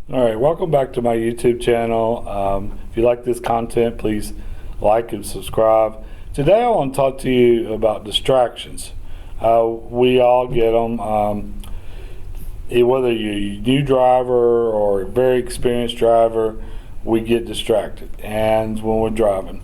All right, welcome back to my YouTube channel. If you like this content, please like and subscribe. Today I want to talk to you about distractions. We all get them. Whether you're a new driver or a very experienced driver, we get distracted. And when we're driving,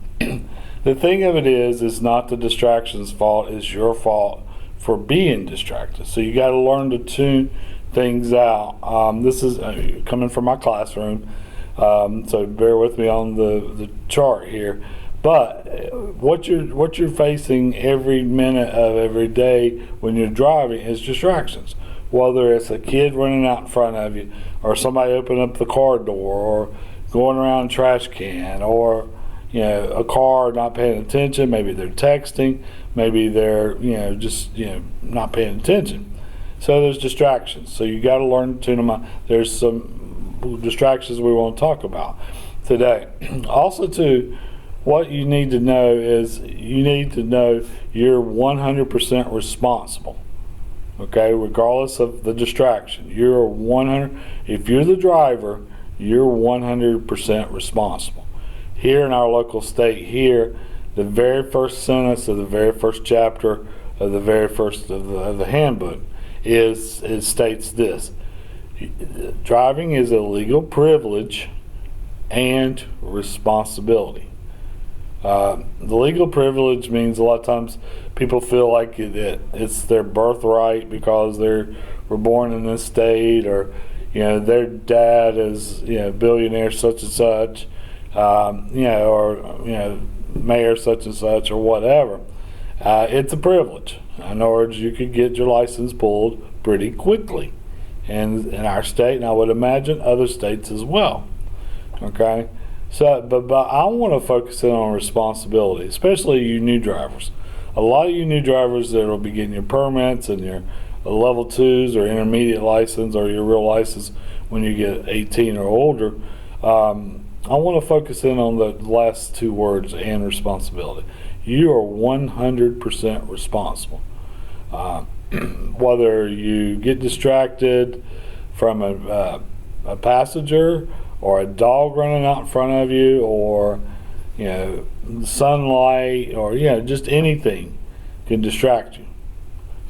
the thing of it is not the distraction's fault, it's your fault for being distracted. So you got to learn to tune things out. This is coming from my classroom, so bear with me on the chart here. But what you're facing every minute of every day when you're driving is distractions. Whether it's a kid running out in front of you, or somebody opening up the car door, or going around a trash can, or a car not paying attention. Maybe they're texting, maybe they're just not paying attention. So there's distractions. So you got to learn to tune them out. There's some distractions we want to talk about today. Also, too, what you need to know is you need to know you're 100% responsible. Okay, regardless of the distraction, you're 100. If you're the driver, you're 100% responsible. Here in our local state, here, the very first sentence of the very first chapter of the very first of the handbook it states this: driving is a legal privilege and responsibility. The legal privilege means a lot of times people feel like it's their birthright because were born in this state, or their dad is billionaire such and such, or mayor such and such, or whatever. It's a privilege. In other words, you could get your license pulled pretty quickly, and in our state, and I would imagine other states as well. Okay, so but I want to focus in on responsibility, especially you new drivers. A lot of you new drivers that will be getting your permits and your level 2s or intermediate license or your real license when you get 18 or older. I want to focus in on the last two words, and responsibility. You are 100% responsible. Whether you get distracted from a passenger, or a dog running out in front of you, or sunlight, or just anything can distract you.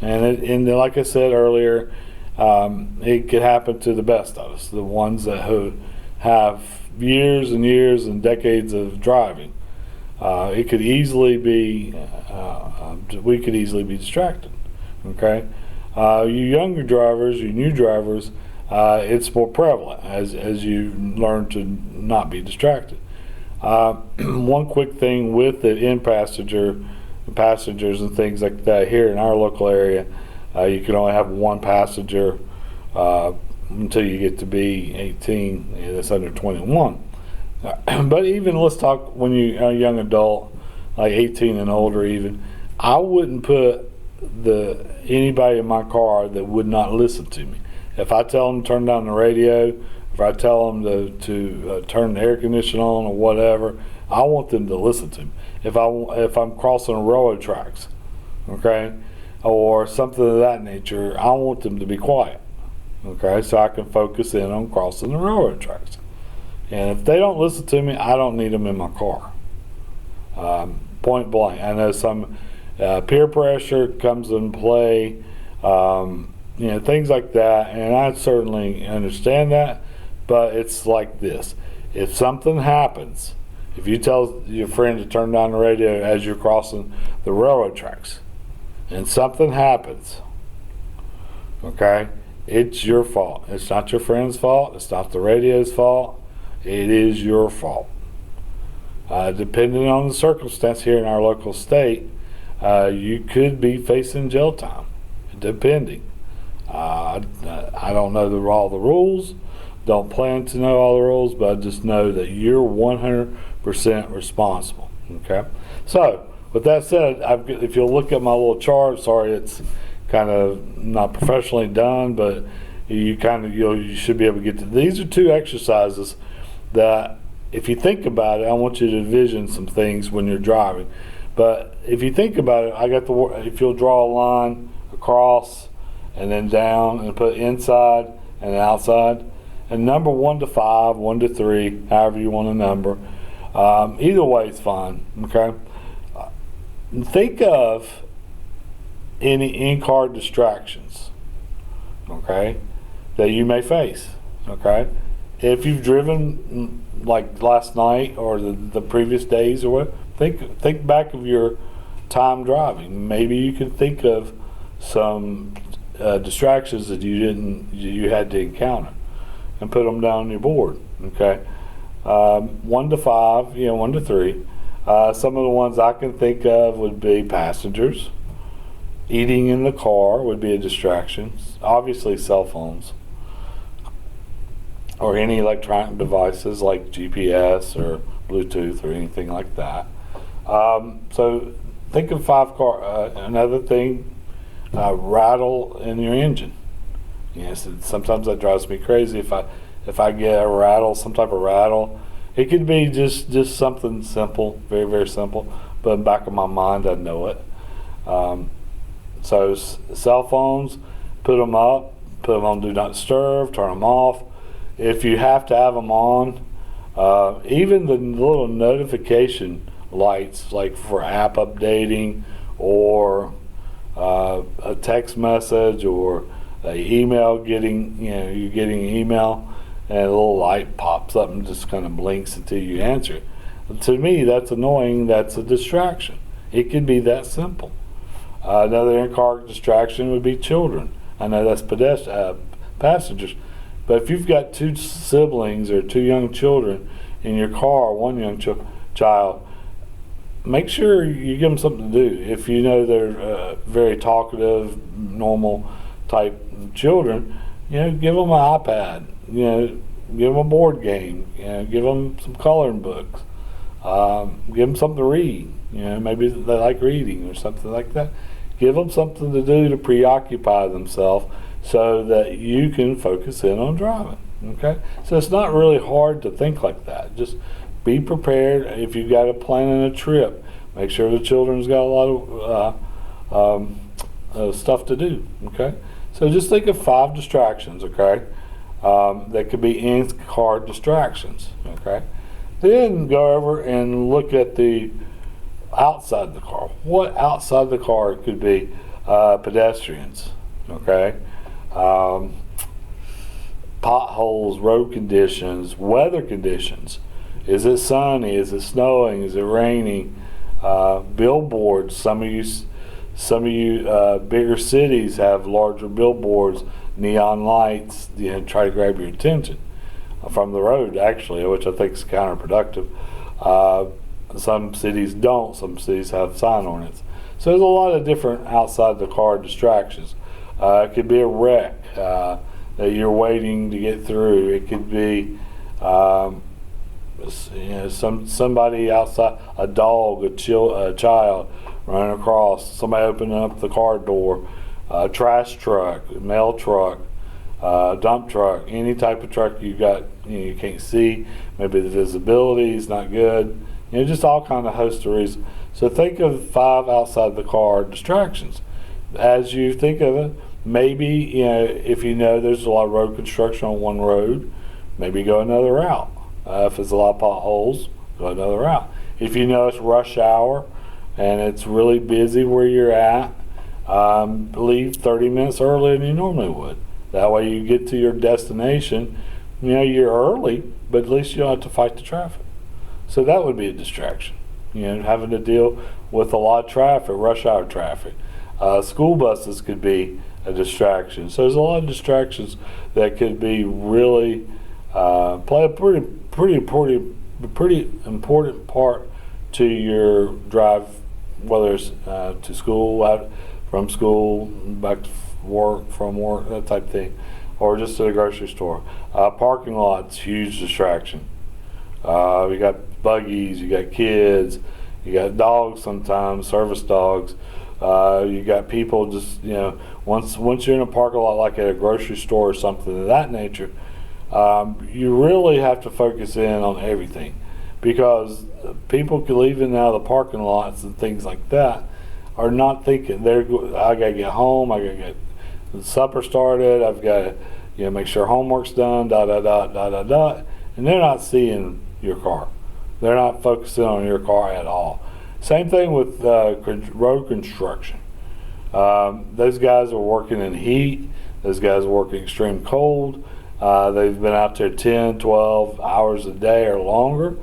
And like I said earlier, it could happen to the best of us, the ones that who have years and years and decades of driving. It could easily be, we could easily be distracted. Okay, you younger drivers, you new drivers, it's more prevalent as you learn to not be distracted. One quick thing with it in passengers and things like that, here in our local area, you can only have one passenger until you get to be 18, and it's under 21. But even, let's talk when you're a young adult, like 18 and older even, I wouldn't put anybody in my car that would not listen to me. If I tell them to turn down the radio, if I tell them to turn the air conditioner on or whatever, I want them to listen to me. If I'm crossing railroad tracks, okay, or something of that nature, I want them to be quiet, okay, so I can focus in on crossing the railroad tracks. And if they don't listen to me, I don't need them in my car. Point blank. I know some peer pressure comes in play, things like that, and I certainly understand that, but it's like this. If something happens, if you tell your friend to turn down the radio as you're crossing the railroad tracks, and something happens, okay, it's your fault. It's not your friend's fault. It's not the radio's fault. It is your fault. Depending on the circumstance here in our local state, you could be facing jail time, depending. I don't know all the rules, don't plan to know all the rules, but I just know that you're 100% responsible. Okay? So, with that said, if you'll look at my little chart, sorry it's kind of not professionally done, but you should be able to get to. These are two exercises that, if you think about it, I want you to envision some things when you're driving. But if you think about it, if you'll draw a line across and then down and put inside and outside, a number 1 to 5, 1 to 3, however you want to number. Either way is fine. Okay. Think of any in-car distractions, okay, that you may face. Okay. If you've driven like last night or the previous days or what, think back of your time driving. Maybe you can think of some distractions that you had to encounter, and put them down on your board. Okay, 1 to 5, 1 to 3. Some of the ones I can think of would be passengers. Eating in the car would be a distraction. Obviously, cell phones or any electronic devices like GPS or Bluetooth or anything like that. So think of 5 car. Another thing, rattle in your engine. Yes, sometimes that drives me crazy. If I get a rattle, some type of rattle, it could be just something simple, very very simple, but in the back of my mind I know it. So cell phones, put them on do not disturb, turn them off. If you have to have them on, even the little notification lights, like for app updating or a text message or an email, you're getting an email and a little light pops up and just kind of blinks until you answer it. To me, that's annoying. That's a distraction. It can be that simple. Another in-car distraction would be children. I know that's passengers, but if you've got 2 siblings or 2 young children in your car, 1 young child, make sure you give them something to do. If you know they're very talkative, normal type children, give them an iPad. Give them a board game. Give them some coloring books. Give them something to read. Maybe they like reading or something like that. Give them something to do to preoccupy themselves so that you can focus in on driving. Okay, so it's not really hard to think like that. Just be prepared. If you've got a planning a trip, make sure the children's got a lot of stuff to do. Okay, so just think of 5 distractions. Okay, that could be in-car distractions. Okay, then go over and look at the outside the car. What outside the car could be? Pedestrians. Okay. Potholes, road conditions, weather conditions. Is it sunny? Is it snowing? Is it raining? Billboards. Some of you bigger cities have larger billboards, neon lights, try to grab your attention from the road, actually, which I think is counterproductive. Some cities don't. Some cities have sign ordinance. So there's a lot of different outside the car distractions. It could be a wreck that you're waiting to get through. It could be somebody outside, a dog, a child running across, somebody opening up the car door, a trash truck, mail truck, dump truck, any type of truck you got you can't see. Maybe the visibility is not good. Just all kind of host of reasons. So think of 5 outside the car distractions. As you think of it, maybe if there's a lot of road construction on one road, maybe go another route. If there's a lot of potholes, go another route. If it's rush hour and it's really busy where you're at, leave 30 minutes earlier than you normally would. That way you get to your destination. You're early, but at least you don't have to fight the traffic. So that would be a distraction. Having to deal with a lot of traffic, rush hour traffic. School buses could be a distraction. So there's a lot of distractions that could be really play a pretty important part to your drive, whether it's to school, from school, back to work, from work, that type of thing, or just to the grocery store. Parking lot's huge distraction. You got buggies, you got kids, you got dogs sometimes, service dogs. You got people just, once you're in a parking lot like at a grocery store or something of that nature, you really have to focus in on everything, because people leaving out of the parking lots and things like that are not thinking, I got to get home, I got to get supper started, I've got to make sure homework's done, dot, dot, dot, dot, dot, dot, and they're not seeing your car. They're not focusing on your car at all. Same thing with road construction. Those guys are working in heat. Those guys are working extreme cold. They've been out there 10, 12 hours a day or longer,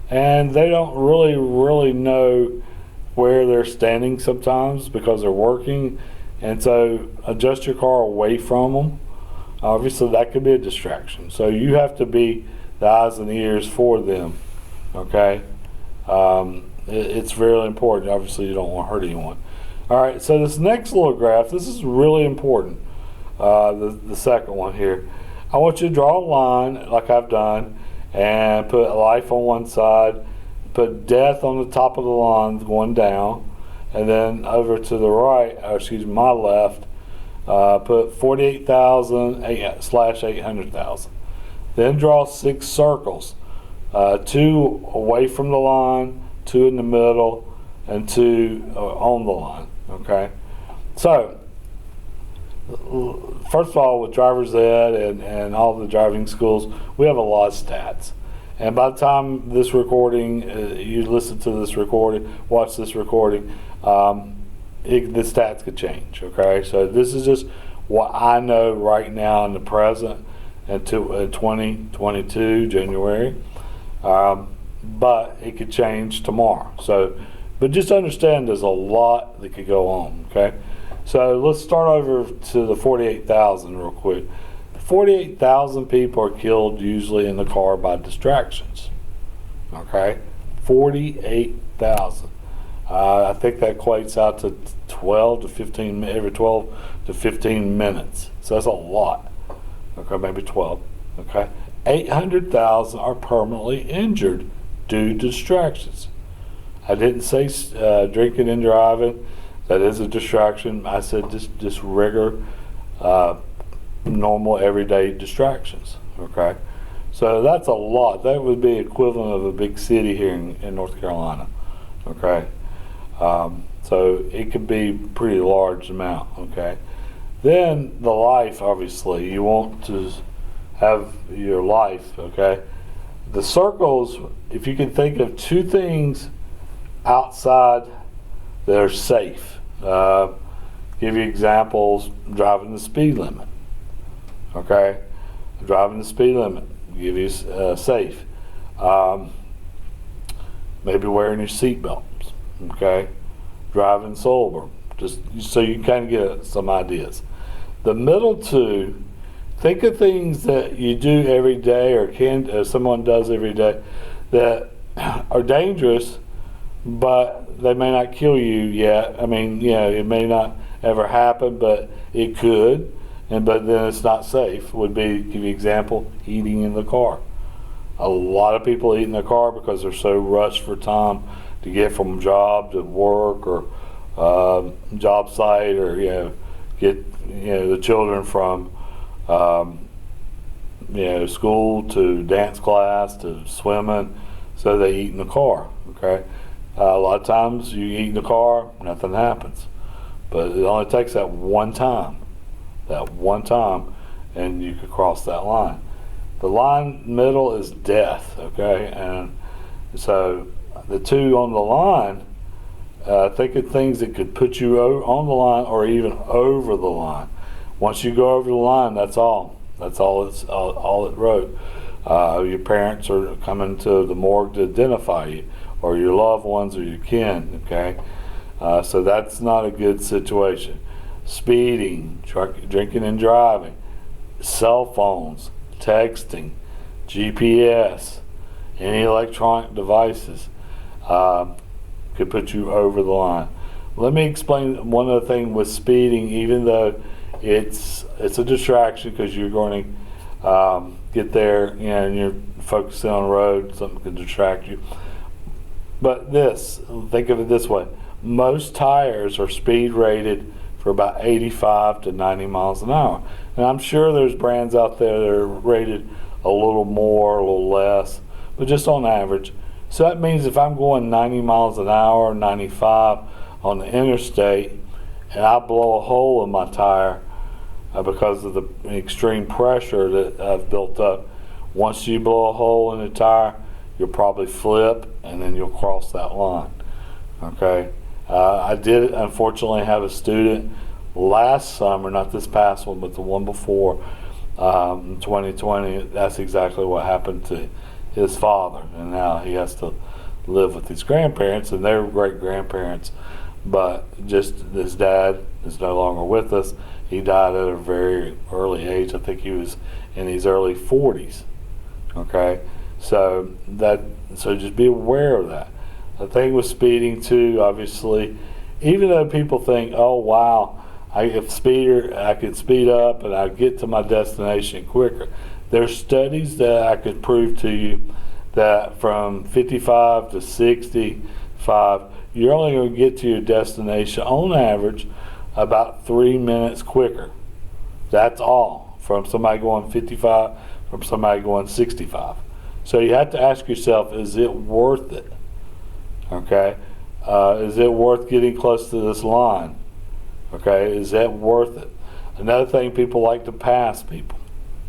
and they don't really know where they're standing sometimes because they're working. And so adjust your car away from them. Obviously, that could be a distraction. So you have to be the eyes and ears for them, okay? It's really important. Obviously, you don't want to hurt anyone. All right, so this next little graph, this is really important, the second one here. I want you to draw a line like I've done and put life on one side, put death on the top of the line going down, and then over to the right, my left, put 48,000 / 800,000. Then draw 6 circles, 2 away from the line, 2 in the middle, and 2 on the line. Okay, so first of all, with driver's ed and all the driving schools, we have a lot of stats. And by the time this recording, you listen to this recording, watch this recording, the stats could change. Okay, so this is just what I know right now in the present, into 2022 January, but it could change tomorrow. So, but just understand there's a lot that could go on. Okay, so let's start over to the 48,000 real quick. 48,000 people are killed usually in the car by distractions. Okay, 48,000. I think that equates out to 12 to 15 every 12 to 15 minutes. So that's a lot. Okay, maybe 12. Okay, 800,000 are permanently injured due to distractions. I didn't say drinking and driving. That is a distraction. I said just regular, normal, everyday distractions. Okay, so that's a lot. That would be equivalent of a big city here in North Carolina. Okay, so it could be pretty large amount. Okay, then the life, obviously, you want to have your life. Okay, the circles, if you can think of 2 things outside that are safe. Give you examples: driving the speed limit. Okay, driving the speed limit. Give you safe. Maybe wearing your seatbelts. Okay, driving sober. Just so you can kind of get some ideas. The middle 2, think of things that you do every day or someone does every day that are dangerous, but they may not kill you yet. I mean, it may not ever happen, but it could. But then it's not safe. Would be, give you an example, eating in the car. A lot of people eat in the car because they're so rushed for time to get from job to work or job site, or get the children from school to dance class to swimming, so they eat in the car. Okay, a lot of times you eat in the car, nothing happens, but it only takes that one time, and you could cross that line. The line middle is death. Okay, and so the 2 on the line, think of things that could put you on the line or even over the line. Once you go over the line, that's all. That's all it wrote. Your parents are coming to the morgue to identify you, or your loved ones, or your kin. Okay, so that's not a good situation. Speeding, drinking and driving, cell phones, texting, GPS, any electronic devices could put you over the line. Let me explain one other thing with speeding. Even though it's a distraction because you're going to get there, and you're focusing on the road, something could distract you. But think of it this way: most tires are speed rated for about 85 to 90 miles an hour. And I'm sure there's brands out there that are rated a little more, a little less, but just on average. So that means if I'm going 90 miles an hour, 95 on the interstate, and I blow a hole in my tire, because of the extreme pressure that I've built up. Once you blow a hole in the tire, you'll probably flip and then you'll cross that line. Okay. I did unfortunately have a student last summer, not this past one, but the one before, in 2020. That's exactly what happened to his father, and now he has to live with his grandparents, and they're great grandparents. But just his dad is no longer with us. He died at a very early age. I think he was in his early 40s. Okay, so just be aware of that. The thing with speeding too, obviously, even though people think, oh wow, I could speed up and I'd get to my destination quicker. There's studies that I could prove to you that from 55 to 65, you're only going to get to your destination on average about 3 minutes quicker. That's all, from somebody going 55, from somebody going 65. So you have to ask yourself, is it worth it? Okay, is it worth getting close to this line? Okay, is that worth it? Another thing, people like to pass people.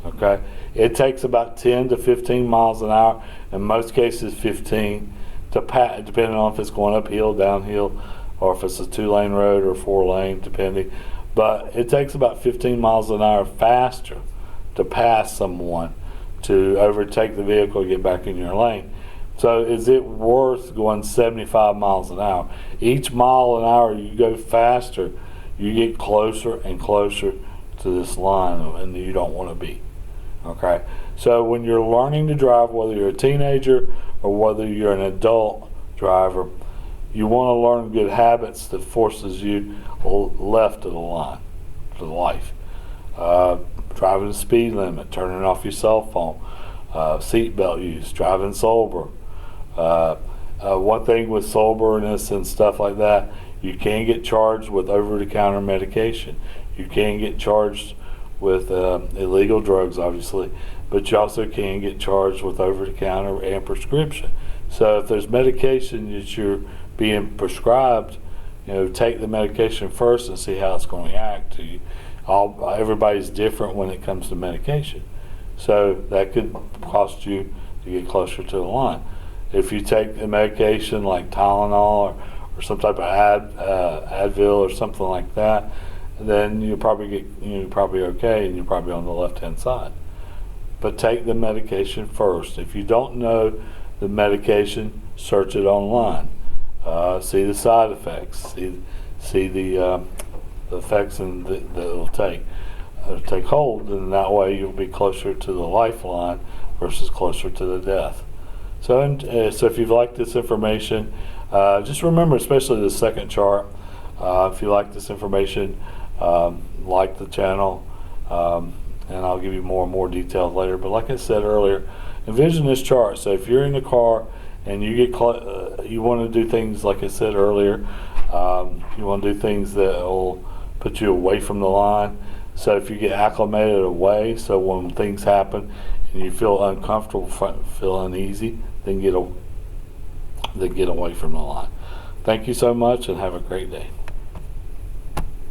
Okay, it takes about 10 to 15 miles an hour, in most cases 15, to pass, depending on if it's going uphill, downhill, or if it's a 2-lane road or 4-lane, depending. But it takes about 15 miles an hour faster to pass someone, to overtake the vehicle, get back in your lane. So is it worth going 75 miles an hour? Each mile an hour you go faster, you get closer and closer to this line, and you don't want to be. Okay? So when you're learning to drive, whether you're a teenager or whether you're an adult driver, you want to learn good habits that forces you left of the line, to the life. Driving the speed limit, turning off your cell phone, seatbelt use, driving sober. One thing with soberness and stuff like that, you can get charged with over-the-counter medication. You can get charged with illegal drugs, obviously, but you also can get charged with over-the-counter and prescription. So if there's medication that you're being prescribed, take the medication first and see how it's going to act to you. Everybody's different when it comes to medication, so that could cost you to get closer to the line. If you take a medication like Tylenol or some type of Advil or something like that, then you're probably okay, and you're probably on the left-hand side. But take the medication first. If you don't know the medication, search it online. See the side effects. See the effects that it'll take hold, and that way you'll be closer to the lifeline versus closer to the death. So if you've liked this information, just remember, especially the second chart, if you like this information, like the channel, and I'll give you more and more details later. But like I said earlier, envision this chart. So if you're in the car and you get you want to do things, like I said earlier, you want to do things that will put you away from the line. So if you get acclimated away, so when things happen and you feel uncomfortable, feel uneasy, then get away from the line. Thank you so much, and have a great day.